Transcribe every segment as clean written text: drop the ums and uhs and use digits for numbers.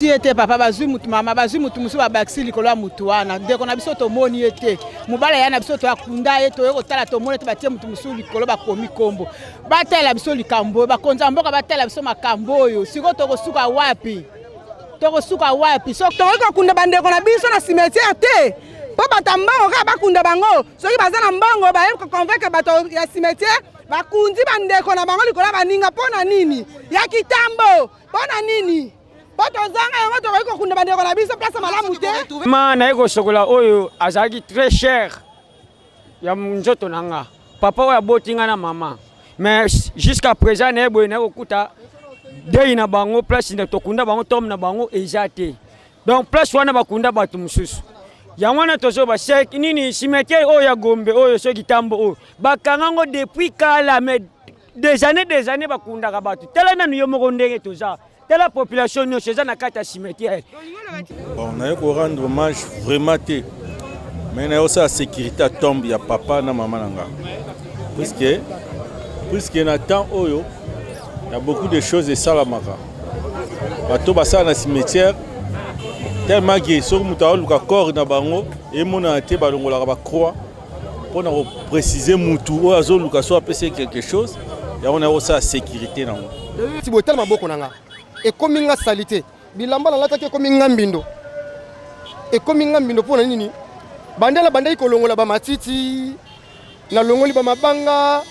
Ete papa bazui mutu mama bazui mutu musu babakisi likolo ya mutu wana ndeko na biso tomoni ete mobala ya na biso to akunda ete oyeko tala tomoni ete batie mutu musu likolo bakomi kombo batela biso likambo bakonza mboka batela biso makambo oyo siko tokosuka wapi so tokoka kunda bandeko na biso na cimetière te po batambango ka bakunda bango soki baza na mbongo baye ko convaincre bato ya cimetière bakundi bandeko na bango likolo baninga pona nini ya kitambo pona nini. Na eko sokola oyo azaki très cher ya nzoto nanga papa oya botinga na mama mais jusqu'à présent na ebo na okuta dei na bango place na tokunda bango tom na bango ezate donc place wana bakunda batu mususu ya wana tozo ba sek nini cimetière oyo ya Gombe oyo so kitambo oyo bakangango depuis kala mais des années bakunda ka batu tela na yo moko ndenge toza. La population nous chez na kata cimetière. Bon, on a eu rendre hommage vraiment té. Mais on a aussi la sécurité tombe ya papa na maman nanga. Puisque na temps oyo, il y a beaucoup de choses et ça la maka. Bato basa na cimetière tellement que sur muta luka corps na bango et mona té balongola ba croix pour na préciser mutu o azo luka so apese quelque chose. Ya on a aussi la sécurité na. Si bo tellement beaucoup nanga. Et comme une salité, bilamba la lata comme une gambindo. Et comme une gambindo pour nini? Bandela bandai kolongola ba matiti, na longoli ba mabanga.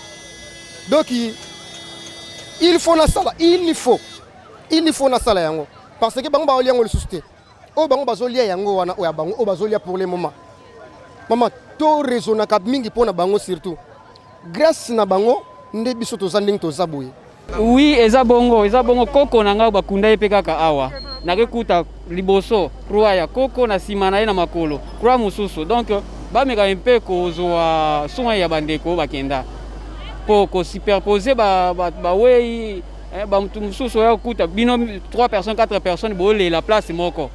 Donc il faut na sala, il faut na sala yango. Parce que bango ba oli yango le susté. O bango bazolia yango wana o ya bango o bazolia pour les moments. Maman, to raisonna kap mingi pona bango surtout. Grâce na bango nde biso to zanding to zabuye. Oui, eza bongo koko nanga bakunda epe kaka awa. Nakekuta liboso croix ya koko na sima na ye na makolo. Croix mususu. Donc ba meka mpe kozwa soin ya bandeko bakenda. Po ko superposer ba wei ba mutu mususu ya kuta bino 3 personnes 4 personnes bolé la place moko.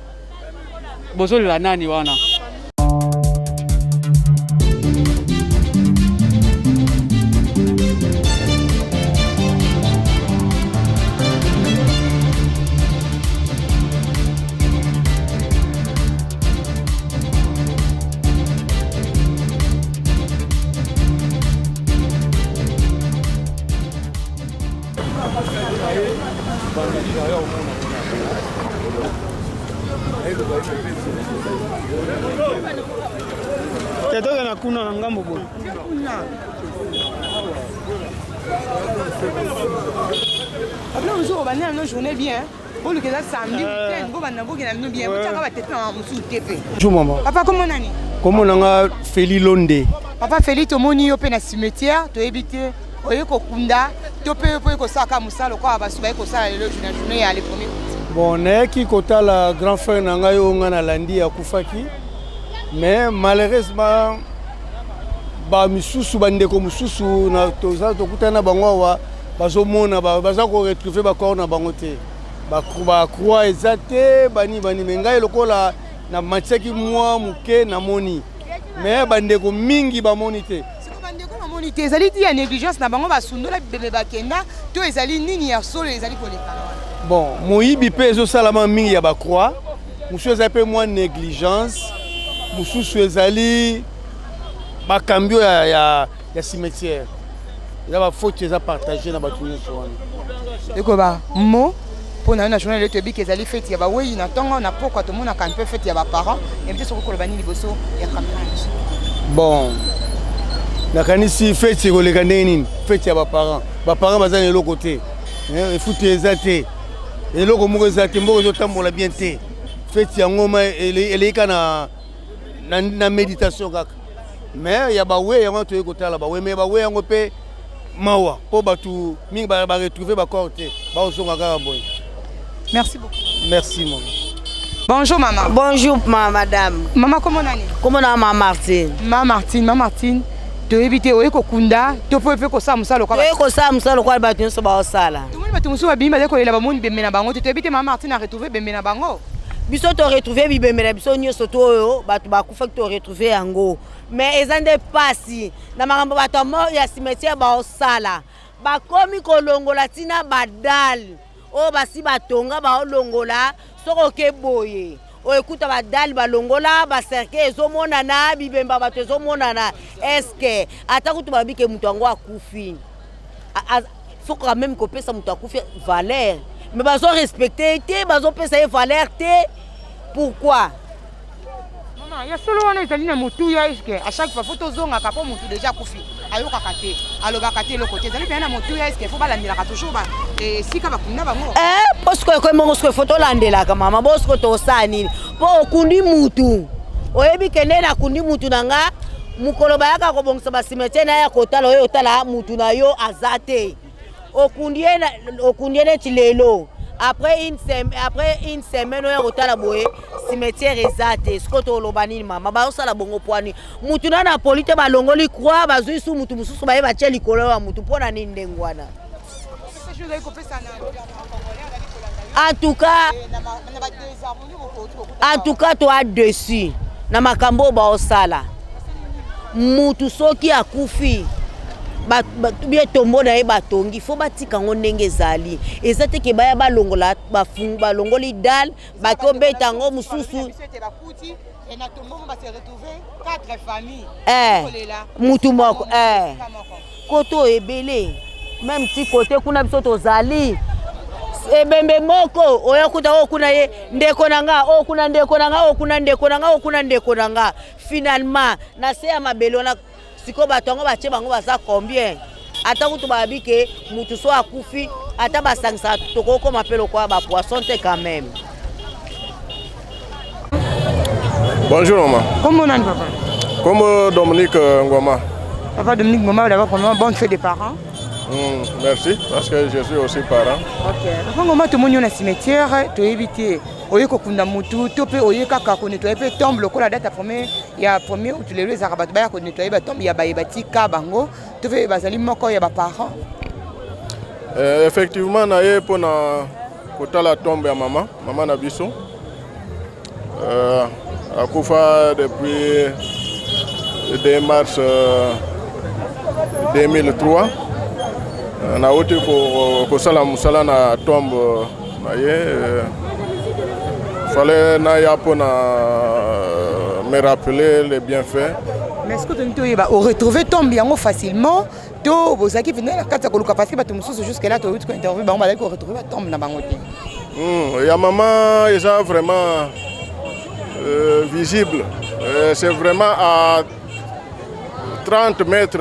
Bozo la nani wana. Tetoka na kuna na ngambo bo. Après on joue bana no journée bien. Bon le que ça samedi week-end go bana bo na bien. Bo taka ba tete na musu tepe. Jo maman. Papa comment nani? Comment nanga Feli Londe. Papa Feli to moni yo pe na cimetière to ebité oyeko kunda to pe ko saka musalo kwa basuba ko sala le journée ya le premier. Bon, neki kota la grand frère nanga yo ngana landi ya kufaki. Mais malheureusement ba misusu bandeko misusu na toza tokutana bango wa bazomona baza ko retrouver ba corps na bango te. Ba croix ezate bani mengai lokola na matiaki moi muke na moni. Mais bandeko mingi ba moni te. Ezali di ya négligence na bango basundola bebe bakenda to ezali nini ya solo ezali koleka. Bon, moyibi pe ezo salama mingi ya ba croix. Musu ezali moins négligence. Musu ezali ba cambio ya cimetière. Il va faute eza partager na batu nyonso wana. Eko ba mo pona na journée le tebi ezali fête ya ba wei na tongo na poko to mona kan pe fête ya ba parents et peut-être ko bani liboso ya caméra. Bon. Nakanisi fête koleka nini fête ya ba parents bazana le côté il faut ezate eloko moko ezate mboko zo tambola bien te fête ya ngoma eleka na méditation kaka mais ya ba we yango to ekotala ba we mais ba we yango pe mawa po batu mingi ba retrouver ba corps te ba osonga kaka boy. Merci beaucoup. Merci maman. Bonjour maman. Bonjour madame. Maman comment nani? Comment na maman Martine. To éviter oyeko kunda to pepe ko sa musalo kwa oyeko sa musalo kwa batu nso ba osala to moni batu musu ba bimba ko lela ba moni bembe na bango to éviter maman Martine a retrouver bembe na bango biso to retrouver bibembe na biso nyoso to oyo batu ba kufa to retrouver yango mais ezande pasi na makambo batu mo ya cimetière ba osala ba komi kolongola tina badal o basi batonga ba longola soko ke boye o ekuta badali balongola baserke ezomonana bibemba bato ezomonana eske ata kutu babike mutu yango akufi faut quand même qu'on pesa mutu akufi valeur mais bazo respecter te bazo pesa valeur te pourquoi maman ya solo wana ezali na mutu ya eske à chaque fois faut tozonga ka po mutu déjà akufi ayoka kate alobaka te le côté ezali bien na mutu ya eske faut balandelaka toujours ba esika bakunda bango parce que comme on se faut tolandelaka mama parce que tosani po okundi mutu oyebi kende na kundi mutu nanga mukolo bayaka kobongisa basimetiere na ya kotala oyo otala mutu na yo azate okundi neti lelo après une semaine oyo otala boye cimetière ezate sikoto olobani mama baosala bongo poani mutu na polite balongoli croix bazwi su mutu mususu baye batie likolo ya mutu mpona nini ndenge wana en tout cas toi dessus na makambo baosala mutu soki akufi bien tombo na ye batongi fo batika ngo ndenge ezali eza te ke baya balongola bafungu balongoli dal bakobeta ngo mususu mutu moko koto ebele même ti kote kuna biso tozali ebembe moko oya kuta okuna ye ndeko nanga okuna ndeko nanga okuna ndeko nanga okuna ndeko nanga finalement na se ya mabelo na siko batongo bache bango baza combien ata kutu babike mutu so akufi ata basangisa tokoko mapelo kwa ba poisson te quand même. Bonjour maman. Comment on a papa? Comme Dominique Ngoma. Papa Dominique Ngoma d'abord premièrement bonne fête des parents. Merci parce que je suis aussi parent. OK. Papa Ngoma to monyo na cimetière to éviter oyeko kunda mutu to pe oyeka ka ko nettoyer pe tombe lokola date premier ya premier ou tous les arabat ba ko nettoyer ba tombe ya ba batika bango to fe bazali moko ya ba parents. Effectivement na ye pona kotala tombe ya maman na biso. Akufa depuis 2 mars 2003. Na oti ko sala musala na tombe na ye fallait na ya pona me rappeler les bienfaits. Mais est-ce que tu vas retrouver tombe yango facilement to bozaki venir na kata koluka parce que bato mususu jusque là to ut ko interview bango balaki ko retrouver tombe na bango te. Ya maman est vraiment visible. C'est vraiment à 30 mètres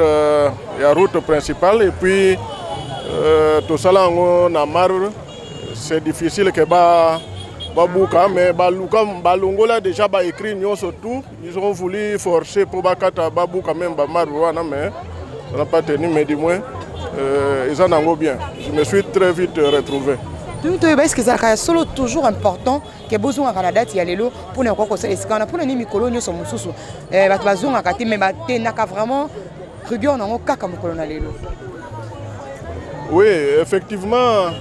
la route principale et puis tout ça là on a marre, c'est difficile que Babouka, mais Balongola déjà écrit surtout, ils ont voulu forcer pour Bakata Babouka même Marouana, mais ça n'a pas tenu, mais du moins ils en ont bien. Je me suis très vite retrouvé. Est-ce que c'est solo toujours important que besoin à Canada il y a les lots pour ne pas que c'est quand on a pour les micro sur mon sous besoin à Kati mais n'a qu'à vraiment rigueur dans cas comme colonel les lots. Oui, effectivement,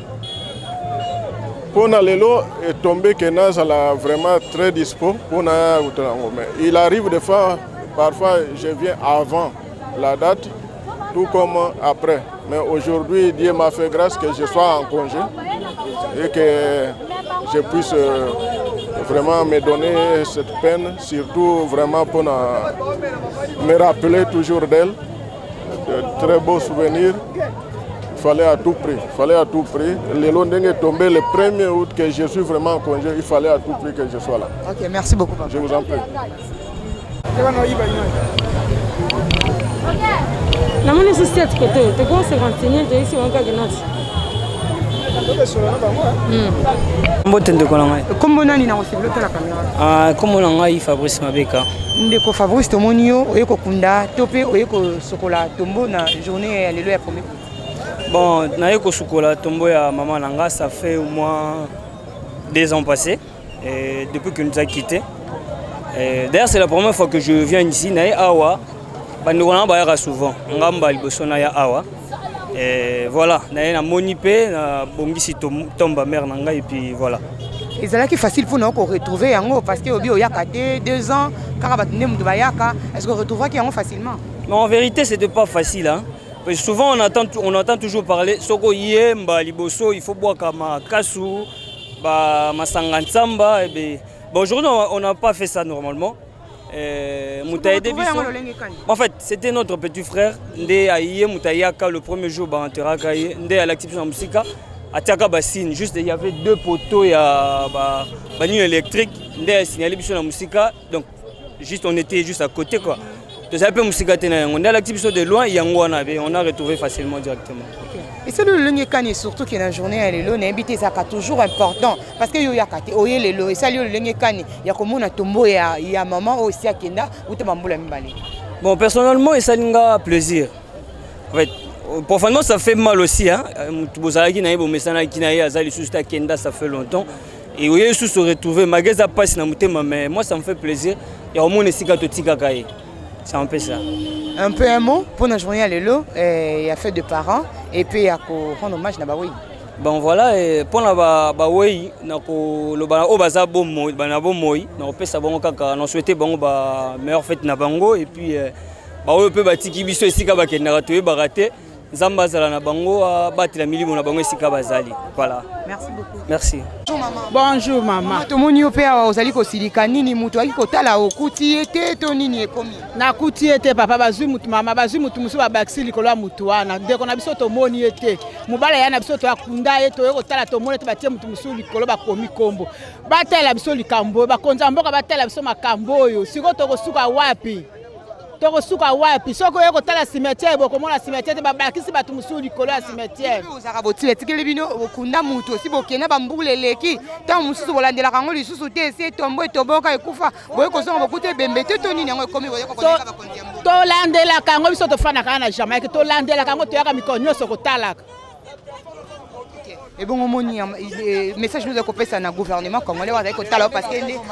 pour Nalelo est tombé que Naz a vraiment très dispo pour mais il arrive des fois, parfois je viens avant la date, tout comme après. Mais aujourd'hui, Dieu m'a fait grâce que je sois en congé et que je puisse vraiment me donner cette peine, surtout vraiment pour me rappeler toujours d'elle, de très beaux souvenirs. Il fallait à tout prix, Le Londres est tombé le 1er août que je suis vraiment en congé, il fallait à tout prix que je sois là. Ok, merci beaucoup. Papa. Je vous en prie. La monnaie c'est cette côté, tu commences à se renseigner, tu es ici en cas de note. Comment on a la caméra? Comment on a Fabrice Mabeka? Ndeko Fabrice Tomonio, oyeko kunda, topé oyeko sokola tombo na journée lelo ya premier. Bon, naeko sokola tombo ya maman nanga, ça fait au moins 2 ans passés depuis que nous a quittés. D'ailleurs, c'est la première fois que je viens ici, nae awa. Bandekona bayaka souvent, ngamba liboso na ya awa. Et voilà, na monipe na bongisi tomba mère nanga et puis voilà. Et c'est là qui est facile pour nous retrouver yango parce que obi oyaka 2 ans quand batune mutu bayaka, est-ce que retrouver qui yango facilement? Mais en vérité, c'était pas facile hein. Parce que souvent on entend toujours parler soko yemba liboso il faut boire comme kasu ba masanga nsamba et ben aujourd'hui on n'a pas fait ça normalement. En fait, c'était notre petit frère. Ndé aïe Moutayaka le premier jour ba enterraka ye ndé à l'activité musika atiaka basine juste il y avait 2 poteaux il y a ba ligne électrique ndé signalé biso na musika donc juste on était juste à côté quoi. Donc un peu musika tena on est à l'activité de loin yango on a retrouvé facilement directement. Et c'est le Lengekani surtout qui est la journée à l'élo, n'invité ça toujours important parce que yo yakate oye l'élo et ça le Lengekani ya comme on a tombo ya maman aussi à Kenda ou te bamboula mbali. Bon personnellement et ça n'inga plaisir. En fait profondément ça fait mal aussi hein. Bozalaki na yebo mesana ki na ya azali sous ta Kenda ça fait longtemps et oye sous se retrouver magaza passe na mutema mais moi ça me fait plaisir. Ya au moins esika totika kaye. C'est un peu ça. Un peu un mot pour la journée à l'élo, il y a fait de parents et puis il y a rendre hommage à Baoui. Bon voilà, pour la Baoui, le baza bon moi, on ça bon kaka, on souhaitait bon meilleure fête na bango et puis Baoui peut batiki biso esika bakenda to baraté. Zamba zala na bango battre la milimo na bango esika bazali. Voilà. Merci beaucoup. Merci. Bonjour maman. To moni opéra ozali ko silika nini mutu aki kotala okuti ete to nini ekomi. Na kuti ete papa bazui mutu mama bazui mutu musu ba baksili kolo mutu wana ndeko na biso to moni ete mubala ya na biso to akunda ete yeko tala to moni ete batie mutu musu likolo ba komi kombo batela biso likambo ba konza mboka batela biso makambo yo siko to kosuka wapi tokosuka wapi soko yeko tala cimetière bokomona cimetière babakisi batu musu likolo ya cimetière ozaka botile tikeli bino okunda mutu osi bokena bambule leki tant mususu bolandela kango lisusu te esi tombo etoboka ekufa boye kozonga bokute bembe te to nini yango ekomi boye kokoleka bakonzi ya mboka tolandela kango biso tofanaka na Jamaïque tolandela kango toyaka mikolo nyonso kotalaka. Et bon, mon message nous a coupé ça dans le gouvernement congolais parce que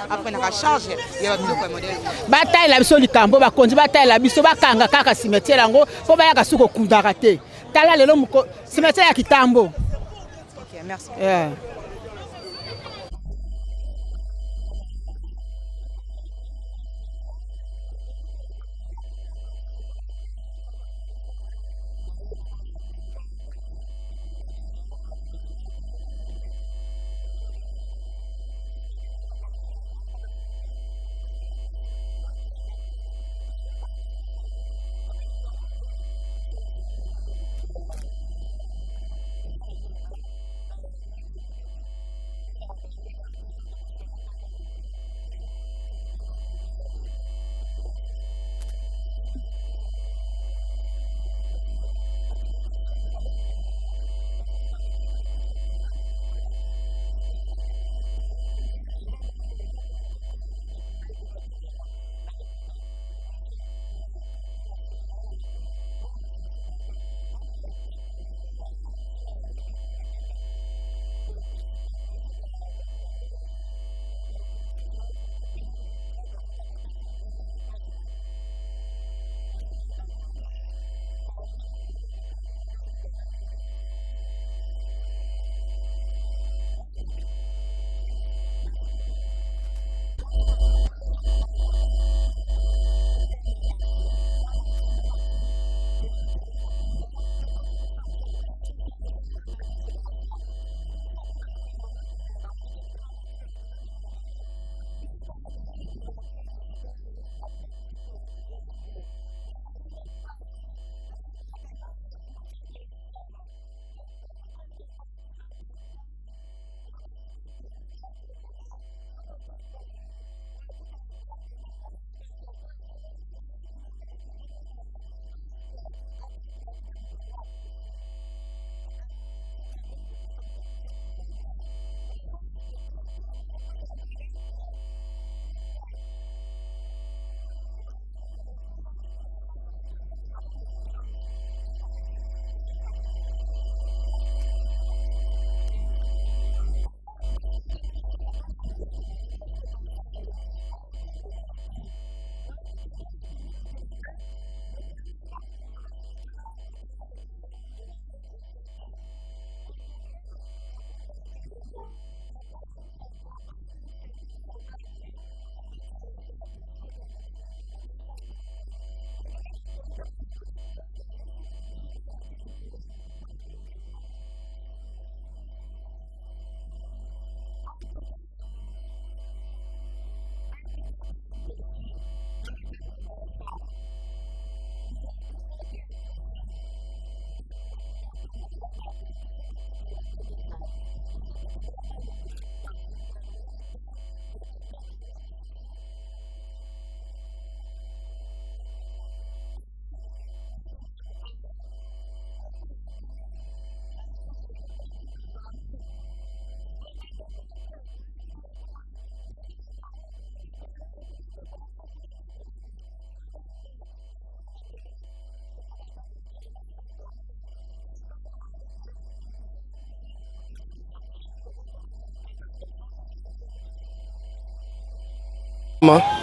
après la charge il y a d'autres modèles. Bataille la biso likambo ba konzi bataille la biso bakanga kaka cimetière yango po ba yaka suko kundaka te. Tala lelo cimetière ya Kitambo. OK, merci. Yeah.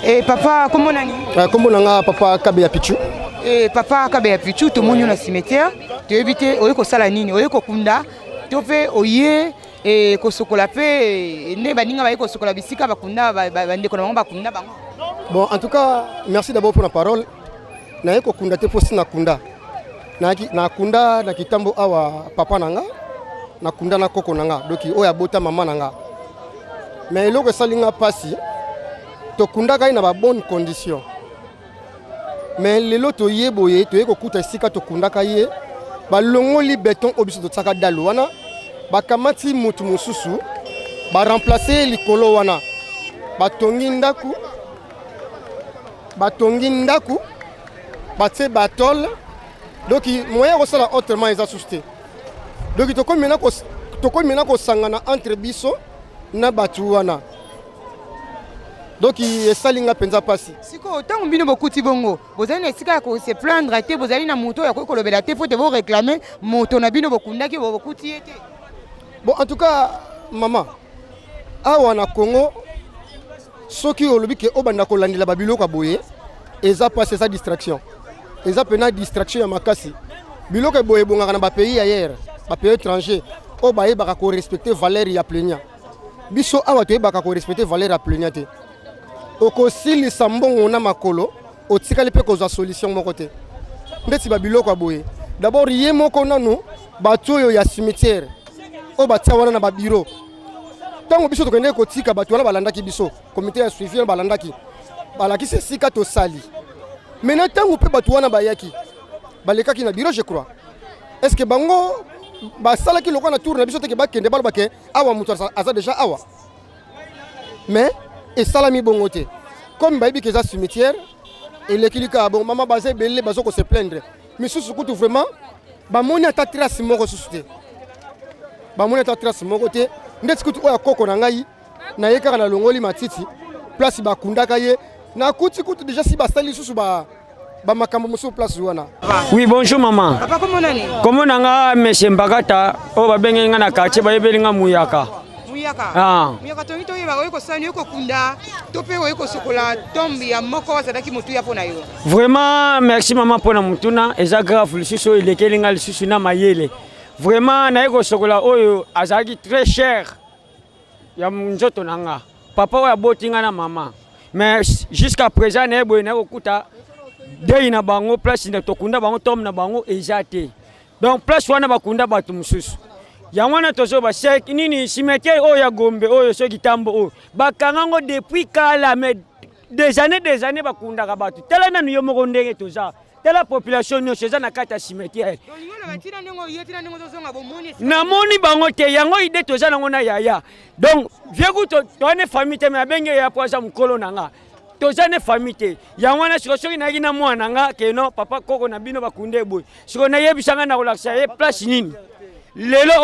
Et papa, comment on a dit? Comment on a papa Kabeya Pichu? Et papa Kabeya Pichu, tout le monde est dans le cimetière. Tu évites, on est au Salanini, on est au Kunda, tu fais oye et kosokola pe ne baninga ba kosokola bisika bakunda bande kono bakunda bango. Bon, en tout cas, merci d'abord pour la parole. Na eko kunda te posi na kunda. Na kunda na kitambo awa papa nanga, na kunda na koko nanga. Donc oya bota mama nanga. Mais eloko salinga pasi to kunda kai na ba bonne condition. Mais lelo to yeboye to eko kuta sika to kunda kai ba longoli béton obiso to tsaka dalu wana ba kamati mutu mususu ba remplacer likolo wana ba tongi ndaku ba tse batol. Donc moyen ko sala autrement ils assusté. Donc to comme maintenant ko sangana entre biso na batu wana. Donc il salinga penza pasi. Siko tant bino bokuti bongo. Bozali na sika ko se plaindre te bozali na moto ya ko lobela te faut te vous réclamer moto na bino bokunda ki bokuti ete. Bon en tout cas maman awa na Congo soki olobi ke obanda ko landela babilo ka boye eza passer sa distraction. Eza pena distraction ya makasi. Biloko boye bonga na ba pays ailleurs, ba pays étranger o baye baka ko respecter valeur ya plenia. Biso awa to baka ko respecter valeur ya plenia te. Oko sili sambongo na makolo otikali pe ko za solution moko te. Ndeti ba biloko boye. D'abord yé moko nanu bato yo ya cimetière. O batia wana na ba bureau. Tango biso to kende ko tika bato wana balandaki biso. Comité ya suivi balandaki. Balaki se sika to sali. Maintenant tango pe bato wana bayaki. Balekaki na bureau je crois. Est-ce que bango ba sala ki lokona tour na biso te ke ba kende balo bake awa mutu aza déjà awa. Mais et salami bongote. Comme baby que ça cimetière et les kilika bon maman basé belé bazo ko se plaindre. Mais sous kutu vraiment ba moni ata trace moko susute. Ba moni ata trace moko te ndeti kutu oya koko na ngai na yeka na longoli matiti place ba kundaka ye na kuti déjà si ba sali susu ba makambo musu place wana. Oui, bonjour maman. Papa comment nani? Comment nanga monsieur Mbagata o ba benga na quartier ba yebelinga muyaka. Ah. Muyaka to ito yeba ko sani ko kunda to pe ko sokola tombi ya moko wazadaki mutu ya pona yo. Vraiment merci maman pona mutuna eza grave lisusu ilekelinga lisusu na mayele. Vraiment na eko sokola oyo azaki très cher. Ya nzoto nanga. Papa wa botinga na mama. Mais jusqu'à présent na ebo na okuta dei na bango place na tokunda bango tom na bango ezate. Donc place wana bakunda batu mususu. Yamwana tozo ba sek nini cimetière oya Gombe oyo so kitambo oyo bakangango depuis kala mais des années bakunda ka batu tela na yo moko ndenge toza tela population no ceza na kata cimetière na moni bango te yango ide toza nango na yaya donc vieux to ne famille te mais benge ya poza mukolo nanga toza ne famille te yamwana soki na kina mwana nga ke no papa koko na bino bakunde boy siko na yebisanga na kolaksa ye place nini lelo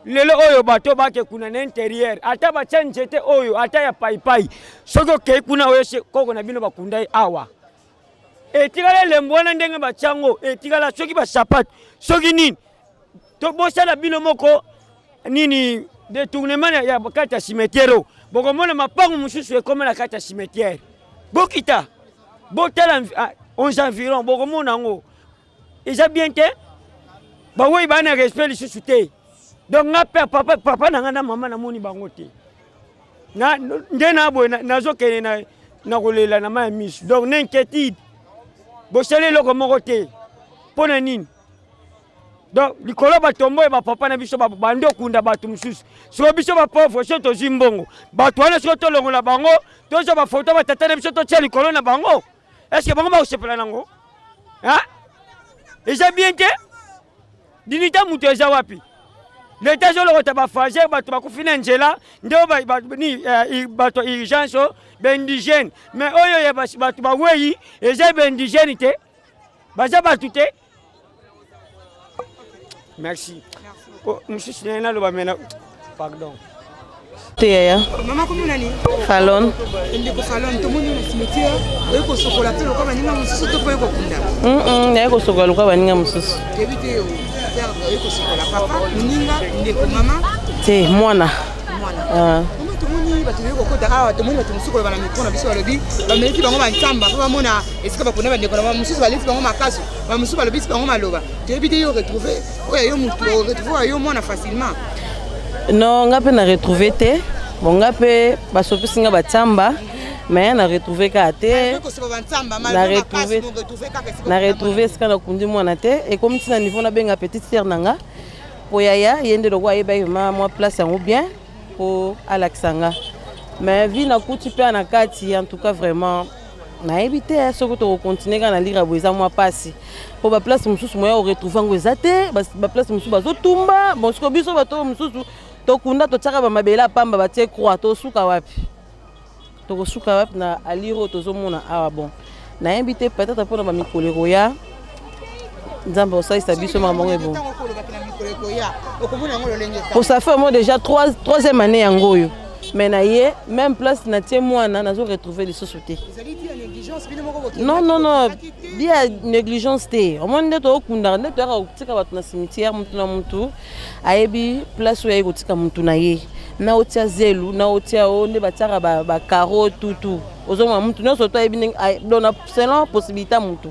oyo bato bake kuna na intérieur ata ba chanjete oyo ata ya pai soko ke kuna oyo koko na bino bakundai awa etikala lembwana ndenge bachango etikala soki ba sapato soki nini to bosala bino moko nini détournement ya bakata cimetière boko mona mapango mususu ekoma na kata cimetière bokita botala 11 environ boko mona ngo eza bien te ba oui ba na respect lisusu te donc nga papa na nga na mama na moni bango te na ndena boy nazo kene na kolela na ma miss donc n'inquiétude bo sele loko moko te pona nini donc likolo ba tombo ba papa na biso ba bando kunda batu mususu so biso ba pauvre so to zimbongo batu wana so to longola bango to so ba photo ba tata na biso to tia likolo na bango est-ce que bango ba osepela nango hein eza bien te dinita mutu eza wapi l'état zo lokota ba fazer bato bakufina njela ndio bato urgence ba indigène mais oyo ya bato ba weyi eza ba indigène te baza bato te merci monsieur Sinena lo ba mena pardon Théa. Maman comment nani? Fallon. Ndeko Fallon to moni na cimetière eko sokola te lokaba ninga mususu to po eko kunda. Na eko sokola lokaba ninga mususu. Debite yo papa ninga ndeko mama te mwana comment to moni bato yoko kota awa to mona to musuko bana micro na biso balobi ba meliti bango ba ntamba ko mona esika ba kona ba ndeko na mususu ba leti bango makaso ba mususu balobi bango maloba to ebite yo retrouver oya yo mutu retrouver yo mona facilement non nga pe na retrouver te bon nga pe basopisi nga batamba mais na retrouver ka te na retrouver esika na kundi mwana te et comme tina niveau na benga petite sœur nanga po yaya yende lokwa yeba moi place yango bien pour alaksanga mais vie na kuti pe na kati en tout cas vraiment na éviter ce que tu continuer kana lire boza moi passi pour ba place mususu moya retrouver ngo ezate ba place mususu bazo tumba bon siko biso bato mususu to kunda to tsaka ba mabela pamba ba tie croix to suka wapi to suka wapi na aliro to zomona awa bon na invité peut-être pour ba mikolero ya nzamba osaisa biso mamango e bon pour ça fait moi déjà troisième année yango yo mais na ye même place na tie mwana nazo retrouver les sociétés non bien négligence te au moins ndeto okunda ndeto ya kotika bato na cimetière mutu na mutu ayebi place oyo kotika mutu na ye na otia zelu na otia o nde bataka ba carreau tout ozoma mutu nyonso to ayebi dona selon possibilité mutu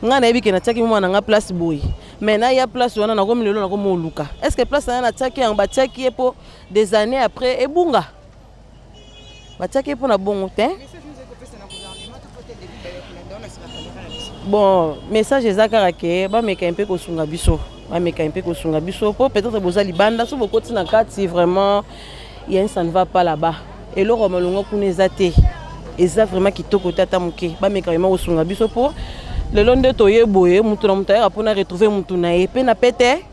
nga na yebi ke na tiaki mwana nga place boy mais na ya place wana na komi lelo na komo luka est-ce que place na tiaki yang batiaki pour des années après ebunga batiaki pour na bongo te bon message ezakara ke ba meka un peu ko sunga biso pour peut-être boza libanda so bokoti na kati vraiment il ça ne va pas là-bas et le romalongo kunezate eza vraiment kitoko tata muke ba meka vraiment ko sunga biso pour le londe toye boye mutu na mutu ya pona retrouver mutu na ye pe na pete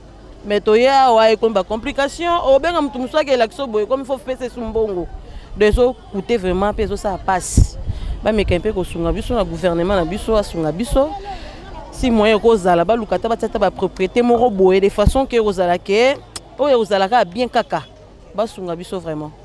mais toye awa e komba complication o benga mutu musaka elakso boye comme il faut faire sumbongo des autres coûter vraiment peso ça passe ba meka mpe ko sunga biso na gouvernement na biso asunga biso si moyen ko zala ba lukata ba tata ba propriété moko boye de façon que ozala ke o ozala ka bien kaka ba sunga biso vraiment